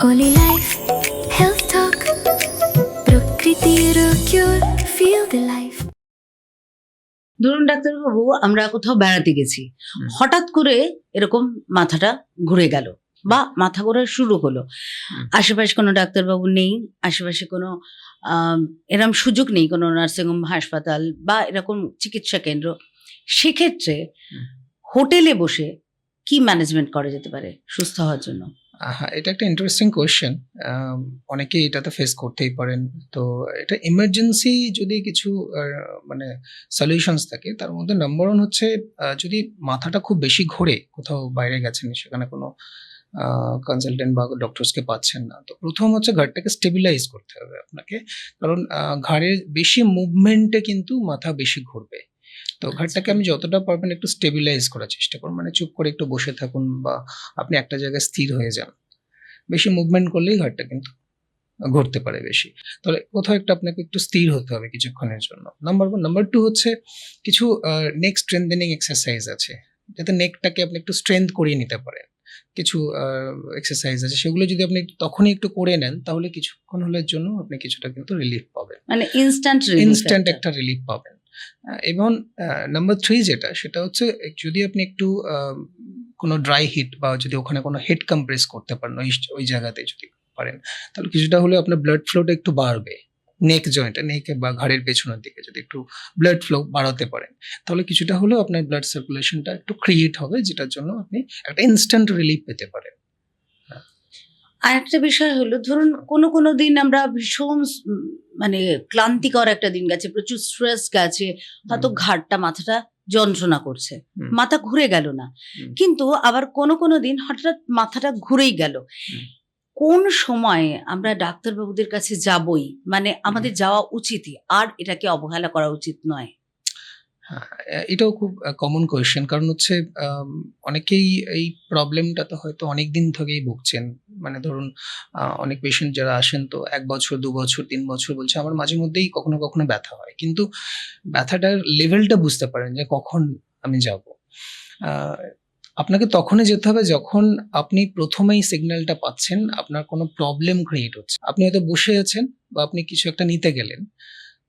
Only life, health talk, প্রকৃতির cure, feel the life. ধরুন ডাক্তারবাবু, আমরা কোথাও বেড়াতে গেছি, হঠাৎ করে এরকম মাথাটা ঘুরে গেল বা মাথা ঘোরা শুরু হলো, আশেপাশে কোনো ডাক্তারবাবু নেই, আশেপাশে কোনো এরকম সুযোগ নেই, কোনো নার্সিংহোম, হাসপাতাল বা এরকম চিকিৎসা কেন্দ্র, সেক্ষেত্রে হোটেলে বসে কি ম্যানেজমেন্ট করা যেতে পারে সুস্থ হওয়ার জন্য? হ্যাঁ, এটা একটা ইন্টারেস্টিং কোয়েশ্চেন। অনেকেই এটাতে ফেস করতেই পারেন। তো এটা ইমার্জেন্সি যদি কিছু মানে সলিউশনস থাকে, তার মধ্যে নাম্বার ওয়ান হচ্ছে যদি মাথাটা খুব বেশি ঘোরে, কোথাও বাইরে গেছেন, সেখানে কোনো কনসালটেন্ট বা ডক্টরসকে পাচ্ছেন না, তো প্রথম হচ্ছে ঘাড়টাকে স্টেবিলাইজ করতে হবে আপনাকে। কারণ ঘাড়ের বেশি মুভমেন্টে কিন্তু মাথা বেশি ঘুরবে। তো ঘাড়টাকে আমি যতটা পারবেন একটু স্টেবিলাইজ করার চেষ্টা করুন, মানে চুপ করে একটু বসে থাকুন বা আপনি একটা জায়গায় স্থির হয়ে যান। বেশি মুভমেন্ট করলেই ঘাড়টা কিন্তু ঘুরতে পারে বেশি। তাহলে কোথাও একটা আপনাকে একটু স্থির হতে হবে কিছুক্ষণের জন্য, নাম্বার ওয়ান। নাম্বার টু হচ্ছে কিছু নেক স্ট্রেংথেনিং এক্সারসাইজ আছে, যাতে নেকটাকে আপনি একটু স্ট্রেংথ করিয়ে নিতে পারেন। কিছু এক্সারসাইজ আছে, সেগুলো যদি আপনি তখনই একটু করে নেন, তাহলে কিছুক্ষণ হলের জন্য আপনি কিছুটা কিন্তু রিলিফ পাবেন, মানে ইনস্ট্যান্ট একটা রিলিফ পাবেন। এবং নাম্বার থ্রি যেটা, সেটা হচ্ছে যদি আপনি একটু কোনো ড্রাই হিট বা যদি ওখানে কোনো হেড কম্প্রেস করতে পারেন ওই জায়গাতে যদি পারেন, তাহলে কিছুটা হলে আপনার ব্লাড ফ্লোটা একটু বাড়বে। নেক জয়েন্টে, নেকে বা ঘাড়ের পেছনের দিকে যদি একটু ব্লাড ফ্লো বাড়াতে পারেন, তাহলে কিছুটা হলেও আপনার ব্লাড সার্কুলেশনটা একটু ক্রিয়েট হবে, যেটার জন্য আপনি একটা ইনস্ট্যান্ট রিলিফ পেতে পারেন। আর একটা বিষয় হলো, ধরুন কোনো দিন আমরা ভীষণ মানে ক্লান্তিকর একটা দিন গেছে, প্রচুর স্ট্রেস গেছে, হয়তো ঘাড়টা মাথাটা যন্ত্রণা করছে, মাথা ঘুরে গেল না, কিন্তু আবার কোনো দিন হঠাৎ মাথাটা ঘুরেই গেল। কোন সময় আমরা ডাক্তারবাবুদের কাছে যাবই, মানে আমাদের যাওয়া উচিতই, আর এটাকে অবহেলা করা উচিত নয়? হ্যাঁ, এটাও খুব কমন কোয়েশ্চেন। কারণ হচ্ছে অনেকেই এই প্রবলেমটাতে হয়তো অনেক দিন থেকেই ভুগছেন। মানে ধরুন অনেক পেশেন্ট যারা আসেন, তো 1 বছর, 2 বছর, 3 বছর বলছে আমার মাঝে মধ্যেই কখনো ব্যথা হয়, কিন্তু ব্যথাটার লেভেলটা বুঝতে পারেন যে কখন আমি যাব। আপনাকে তখনই যেতে হবে যখন আপনি প্রথমেই সিগন্যালটা পাচ্ছেন আপনার কোনো প্রবলেম ক্রিয়েট হচ্ছে। আপনি হয়তো বসে আছেন বা আপনি কিছু একটা নিতে গেলেন,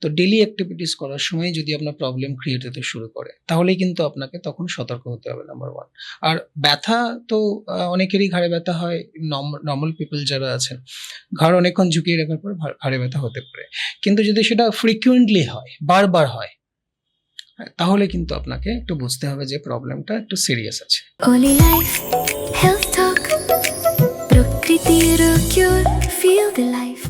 তো ডেইলি অ্যাক্টিভিটিস করার সময় যদি আপনার প্রবলেম ক্রিয়েট হতে শুরু করে, তাহলেই কিন্তু আপনাকে তখন সতর্ক হতে হবে, নাম্বার ওয়ান। আর ব্যথা তো অনেকেরই ঘাড়ে ব্যথা হয়, নর্মাল পিপল যারা আছেন, ঘাড় অনেকক্ষণ ঝুঁকিয়ে রাখার পর ঘাড়ে ব্যথা হতে পারে। কিন্তু যদি সেটা ফ্রিকুয়েন্টলি হয়, বারবার হয়, তাহলে কিন্তু আপনাকে একটু বুঝতে হবে যে প্রবলেমটা একটু সিরিয়াস আছে। Only life, health talk, প্রকৃতির cure, feel the life.